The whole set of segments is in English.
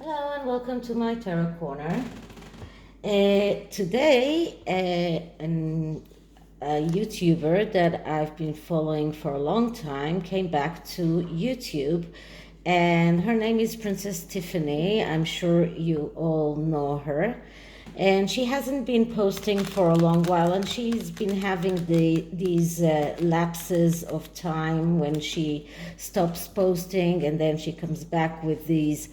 Hello and welcome to my Tarot Corner. Today, a YouTuber that I've been following for a long time came back to YouTube, and her name is Princess Tiffany. I'm sure you all know her. And she hasn't been posting for a long while, and she's been having these lapses of time when she stops posting and then she comes back with these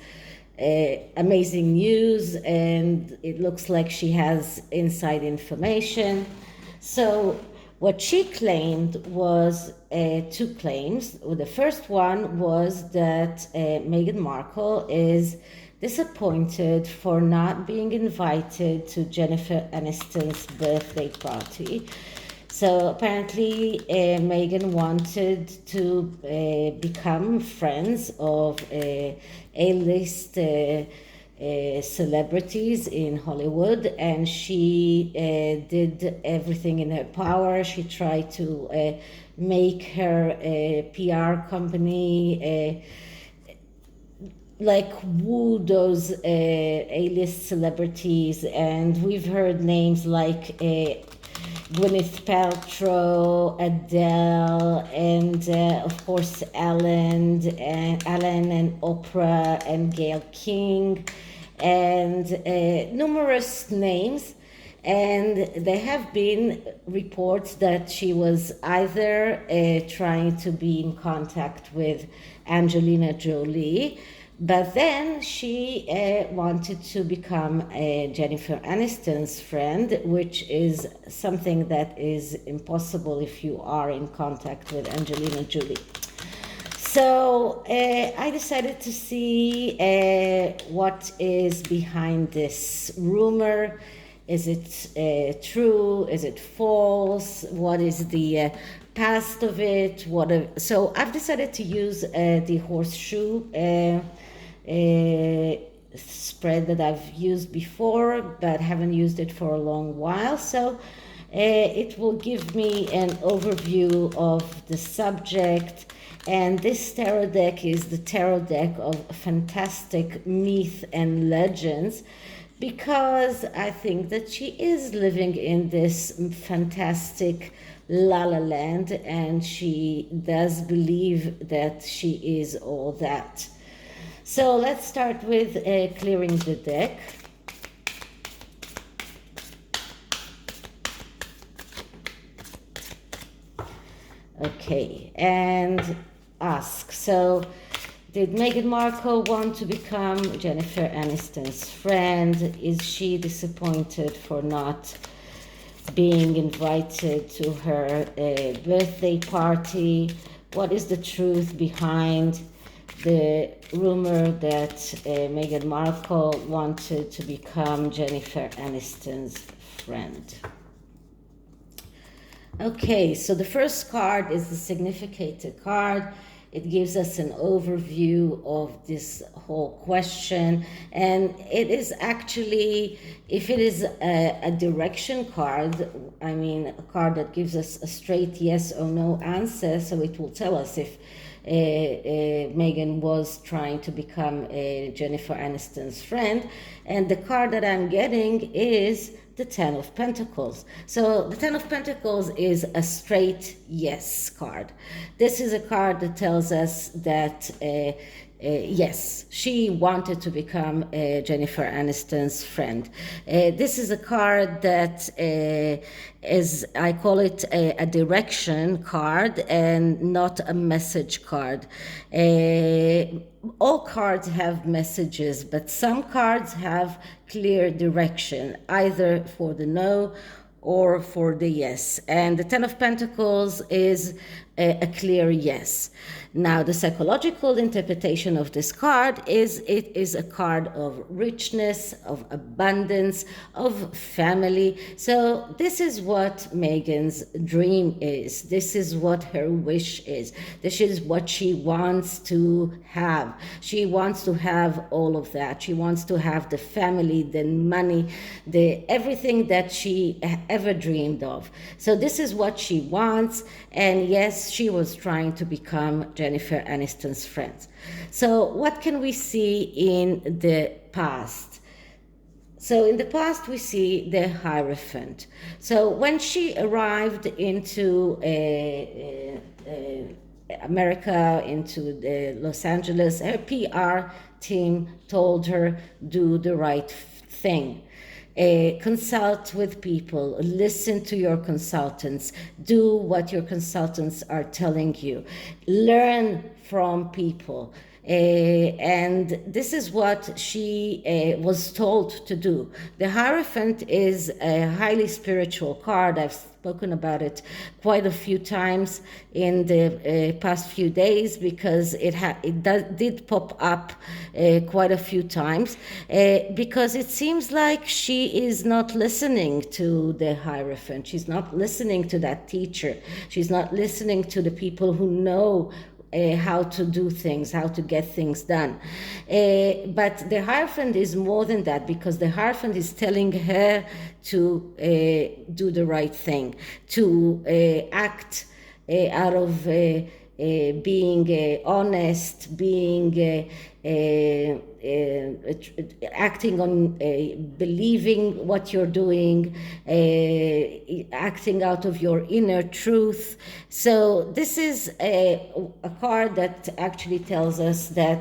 amazing news, and it looks like she has inside information. So what she claimed was two claims. The first one was that Meghan Markle is disappointed for not being invited to Jennifer Aniston's birthday party. So apparently Meghan wanted to become friends of A-list celebrities in Hollywood, and she did everything in her power. She tried to make her PR company woo those A-list celebrities, and we've heard names like Gwyneth Paltrow, Adele, and of course Alan and Oprah and Gayle King, and numerous names. And there have been reports that she was either trying to be in contact with Angelina Jolie, but then she wanted to become Jennifer Aniston's friend, which is something that is impossible if you are in contact with Angelina Jolie. So I decided to see what is behind this rumor. Is it true? Is it false? What is the past of it? So I've decided to use the horseshoe spread that I've used before, but haven't used it for a long while. So it will give me an overview of the subject. And this tarot deck is the tarot deck of fantastic myth and legends, because I think that she is living in this fantastic la la land, and she does believe that she is all that. So let's start with clearing the deck. Okay, and ask. So, did Meghan Markle want to become Jennifer Aniston's friend? Is she disappointed for not being invited to her birthday party? What is the truth behind the rumor that Meghan Markle wanted to become Jennifer Aniston's friend? Okay, so the first card is the significator card. It gives us an overview of this whole question, and it is actually, if it is a direction card, I mean a card that gives us a straight yes or no answer, so it will tell us if Meghan was trying to become Jennifer Aniston's friend. And the card that I'm getting is the Ten of Pentacles. So the Ten of Pentacles is a straight yes card. This is a card that tells us that yes, she wanted to become Jennifer Aniston's friend. This is a card that is, I call it a direction card and not a message card. All cards have messages, but some cards have clear direction, either for the no or for the yes. And the Ten of Pentacles is a clear yes. Now, the psychological interpretation of this card is it is a card of richness, of abundance, of family. So this is what Meghan's dream is. This is what her wish is. This is what she wants to have. She wants to have all of that. She wants to have the family, the money, the everything that she ever dreamed of. So this is what she wants. And yes, she was trying to become Jennifer Aniston's friends. So what can we see in the past? So in the past, we see the Hierophant. So when she arrived into America, into Los Angeles, her PR team told her, do the right thing. Consult with people, listen to your consultants, do what your consultants are telling you, learn from people. And this is what she was told to do. The Hierophant is a highly spiritual card. I've spoken about it quite a few times in the past few days because it did pop up quite a few times because it seems like she is not listening to the Hierophant. She's not listening to that teacher. She's not listening to the people who know how to do things, how to get things done. But the Hierophant is more than that, because the Hierophant is telling her to do the right thing, to act out of being honest, being acting on believing what you're doing, acting out of your inner truth. So this is a card that actually tells us that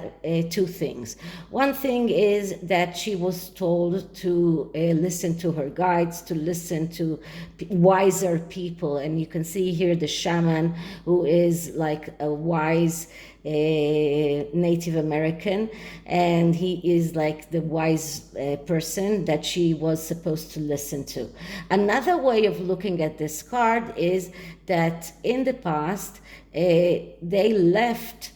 two things. One thing is that she was told to listen to her guides, to listen to wiser people. And you can see here the shaman, who is like a wise Native American, and he is like the wise person that she was supposed to listen to. Another way of looking at this card is that in the past they left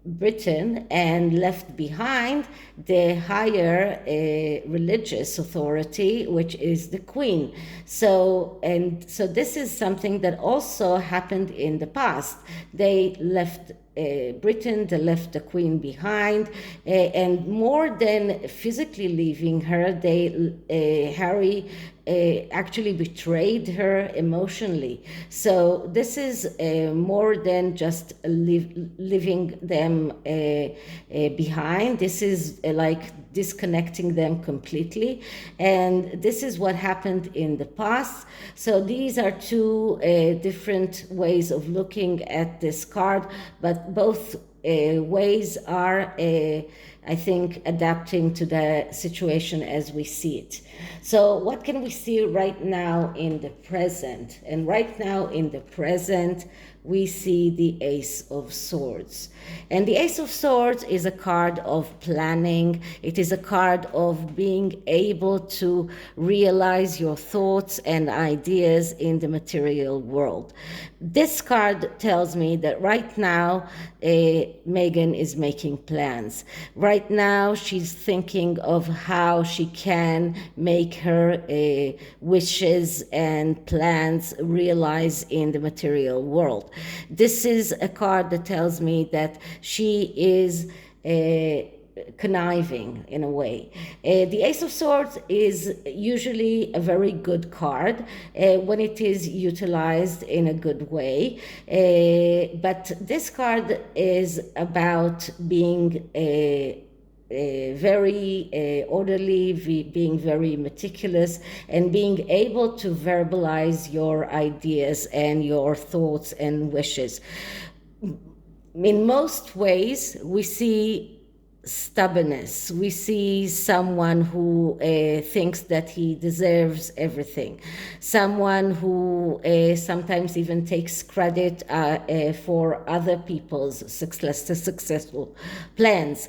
Britain and left behind the higher religious authority, which is the Queen. So this is something that also happened in the past. They left Britain, they left the Queen behind, and more than physically leaving her, Harry actually betrayed her emotionally. So this is more than just leaving them behind. This is like disconnecting them completely, and this is what happened in the past. So these are two different ways of looking at this card, but both ways are I think adapting to the situation as we see it. So what can we see right now in the present? And right now in the present, we see the Ace of Swords. And the Ace of Swords is a card of planning. It is a card of being able to realize your thoughts and ideas in the material world. This card tells me that right now, Meghan is making plans. Right now, she's thinking of how she can make her wishes and plans realize in the material world. This is a card that tells me that she is conniving in a way. The Ace of Swords is usually a very good card when it is utilized in a good way. But this card is about being very orderly, being very meticulous, and being able to verbalize your ideas and your thoughts and wishes. In most ways, we see stubbornness. We see someone who thinks that he deserves everything. Someone who sometimes even takes credit for other people's successful plans.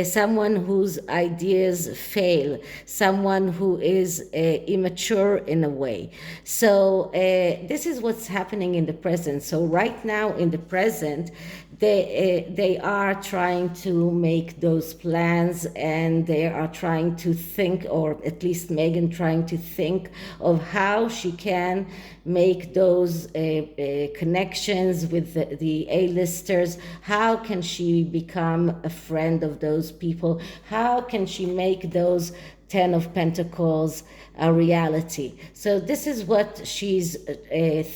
Someone whose ideas fail. Someone who is immature in a way. So this is what's happening in the present. So right now in the present, they are trying to make the those plans, and they are trying to think, or at least Meghan trying to think of how she can make those connections with the A-listers. How can she become a friend of those people? How can she make those 10 of Pentacles a reality? So this is what she's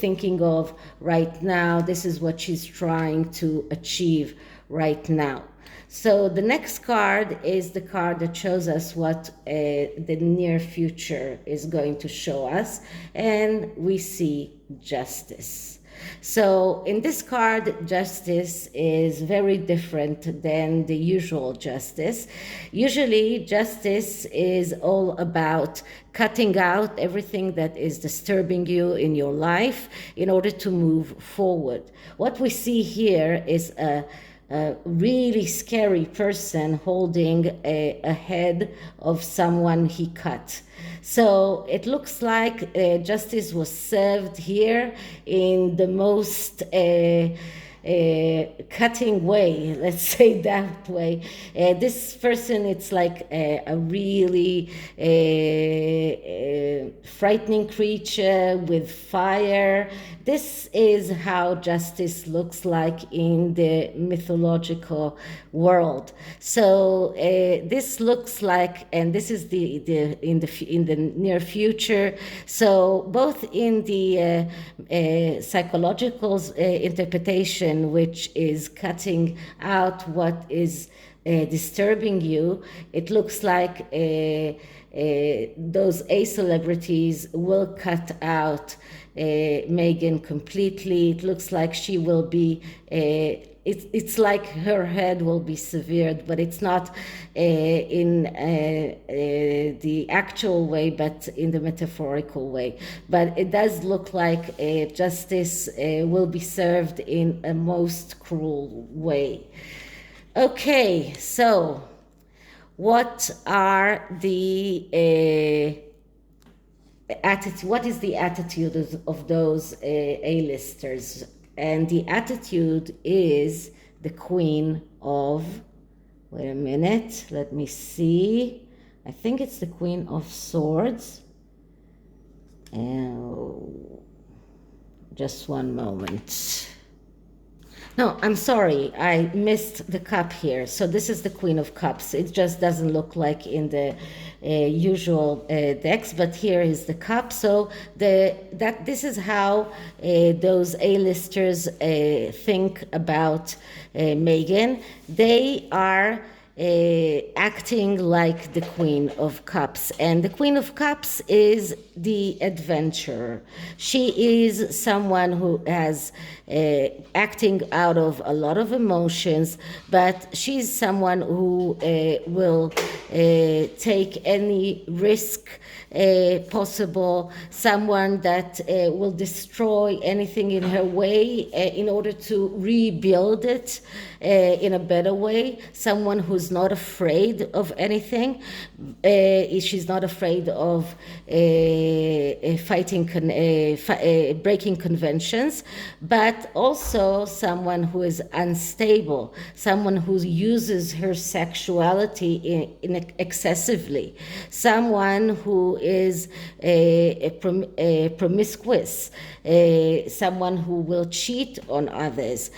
thinking of right now. This is what she's trying to achieve right now. So the next card is the card that shows us what the near future is going to show us. And we see Justice. So in this card, Justice is very different than the usual Justice. Usually, Justice is all about cutting out everything that is disturbing you in your life in order to move forward. What we see here is a really scary person holding a head of someone he cut. So it looks like justice was served here in the most cutting way, let's say that way. This person, it's like a really frightening creature with fire. This is how justice looks like in the mythological world. So this looks like, and this is in the near future. So both in the psychological interpretation, which is cutting out what is disturbing you, it looks like those A-celebrities will cut out Meghan completely. It looks like she will be it's like her head will be severed, but it's not in the actual way, but in the metaphorical way. But it does look like justice will be served in a most cruel way. Okay, so what are the attitude? What is the attitude of those A-listers? And the attitude is the Queen of, wait a minute, let me see. I think it's the Queen of Swords. Just one moment. No, I'm sorry, I missed the cup here. So this is the Queen of Cups. It just doesn't look like in the usual decks, but here is the cup. So this is how those A-listers think about Meghan. They are acting like the Queen of Cups. And the Queen of Cups is the adventurer. She is someone who has acting out of a lot of emotions, but she's someone who will take any risk possible, someone that will destroy anything in her way in order to rebuild it in a better way, someone who's not afraid of anything. She's not afraid of breaking conventions, but also someone who is unstable, someone who uses her sexuality excessively, someone who is promiscuous, someone who will cheat on others.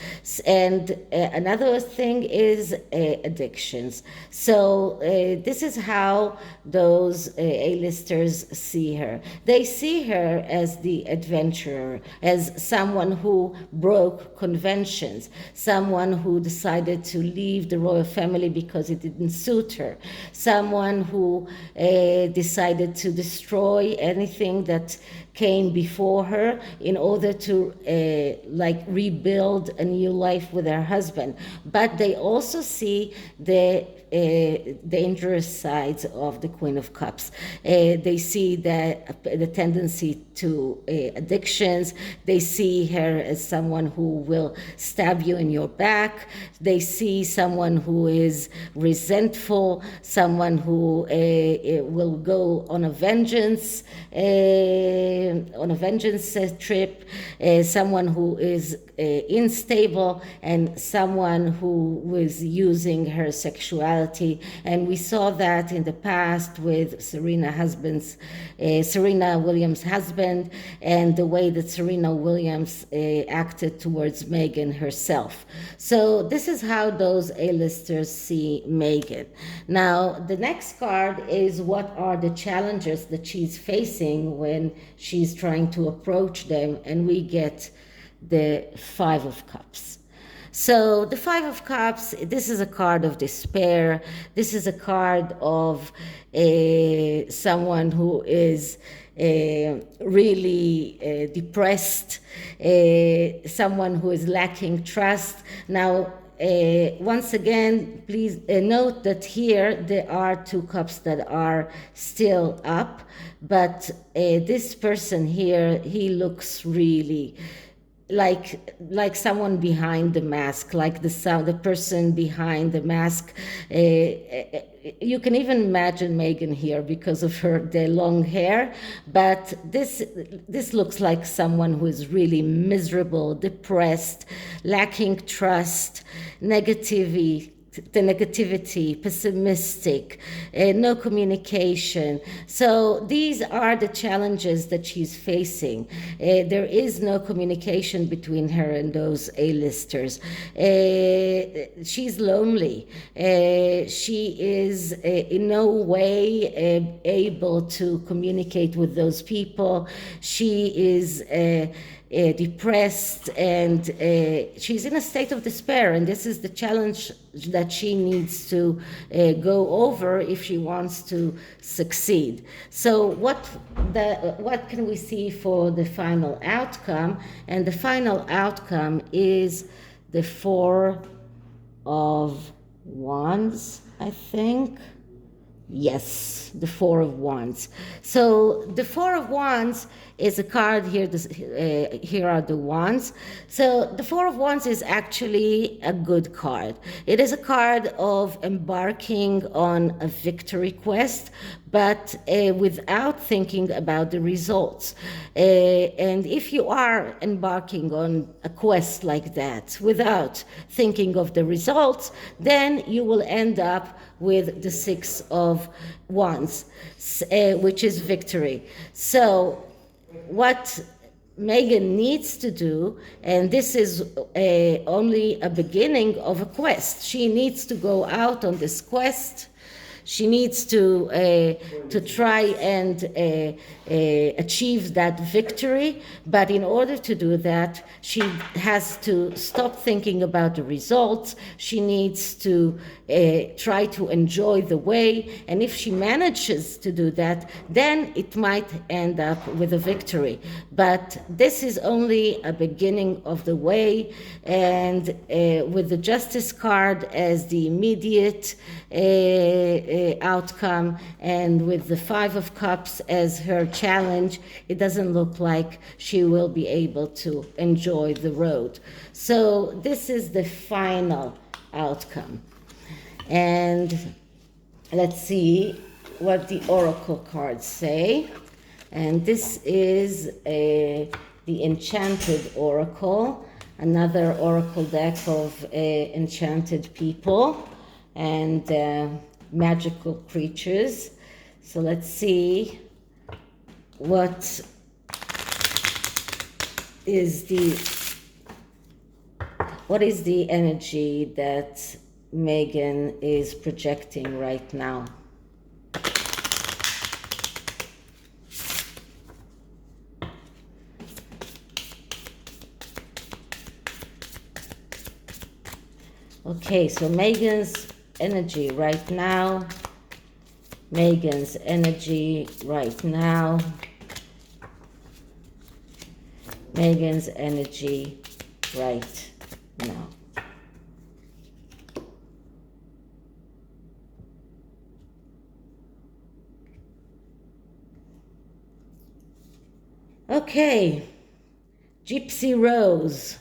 And another thing is addictions. So this is how those A-listers see her. They see her as the adventurer, as someone who broke conventions, someone who decided to leave the royal family because it didn't suit her, someone who decided to destroy anything that came before her in order to rebuild a new life with her husband. But they also see the dangerous sides of the Queen of Cups. They see the tendency to addictions. They see her as someone who will stab you in your back. They see someone who is resentful, someone who will go on a vengeance on a vengeance trip, someone who is unstable, and someone who was using her sexuality. And we saw that in the past with Serena Williams' husband, and the way that Serena Williams acted towards Meghan herself. So this is how those A-listers see Meghan. Now, the next card is what are the challenges that she's facing when she's trying to approach them, and we get the Five of Cups. So the Five of Cups, this is a card of despair. This is a card of someone who is really depressed, someone who is lacking trust. Now, once again, please note that here there are two cups that are still up, but this person here, he looks really like someone behind the mask, like the person behind the mask. You can even imagine Meghan here because of the long hair, but this looks like someone who is really miserable, depressed, lacking trust, negativity, pessimistic, no communication. So these are the challenges that she's facing. There is no communication between her and those A-listers. She's lonely. She is in no way able to communicate with those people. She is depressed, and she's in a state of despair, and this is the challenge that she needs to go over if she wants to succeed. So what can we see for the final outcome? And the final outcome is the Four of Wands, I think. Yes, the Four of Wands. So the Four of Wands is a card here. Here are the wands. So the Four of Wands is actually a good card. It is a card of embarking on a victory quest, but without thinking about the results. And if you are embarking on a quest like that without thinking of the results, then you will end up with the Six of Wands, which is victory. So what Meghan needs to do, and this is only a beginning of a quest, she needs to go out on this quest. She needs to try and achieve that victory, but in order to do that, she has to stop thinking about the results. She needs to try to enjoy the way, and if she manages to do that, then it might end up with a victory. But this is only a beginning of the way, and with the Justice card as the immediate outcome, and with the Five of Cups as her challenge, it doesn't look like she will be able to enjoy the road. So this is the final outcome. And let's see what the Oracle cards say. And this is the Enchanted Oracle, another Oracle deck of enchanted people and magical creatures. So let's see what is the energy that Meghan is projecting right now. Okay, so Meghan's energy right now. Meghan's energy right now. Meghan's energy right now. Okay, Gypsy Rose,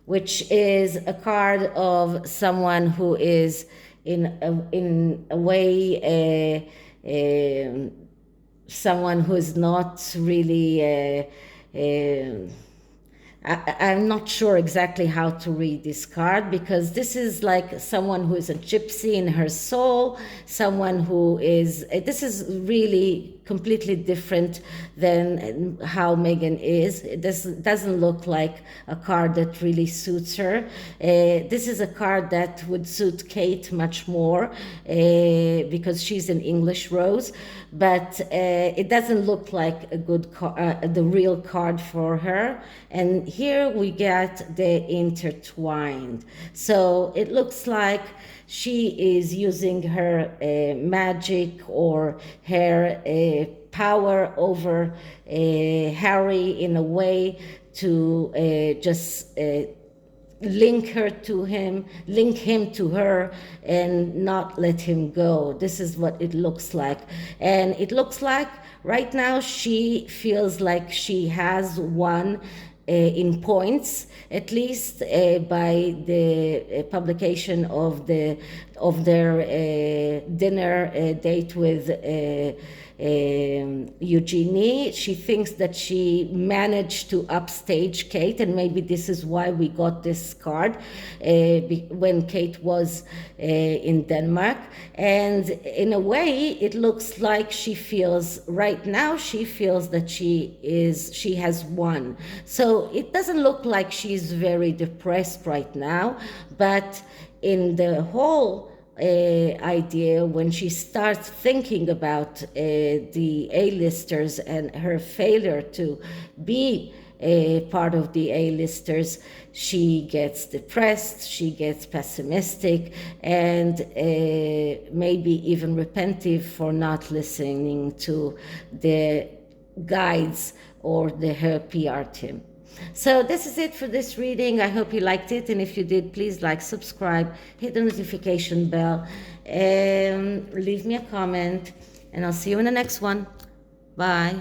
which is a card of someone who is in a way someone who is not really I'm not sure exactly how to read this card, because this is like someone who is a gypsy in her soul, someone who is, this is really completely different than how Meghan is. This doesn't look like a card that really suits her. This is a card that would suit Kate much more because she's an English rose, but it doesn't look like a good the real card for her. And here we get the intertwined. So it looks like she is using her magic or her power over Harry in a way to just link him to her, and not let him go. This is what it looks like. And it looks like right now she feels like she has won in points, at least by the publication of their dinner date with Eugenie. She thinks that she managed to upstage Kate, and maybe this is why we got this card when Kate was in Denmark. And in a way, it looks like right now she feels that she has won. So it doesn't look like she's very depressed right now, but in the whole idea, when she starts thinking about the A-listers and her failure to be a part of the A-listers, she gets depressed, she gets pessimistic, and maybe even repentive for not listening to the guides or her PR team. So this is it for this reading. I hope you liked it, and if you did, please like, subscribe, hit the notification bell, and leave me a comment, and I'll see you in the next one. Bye.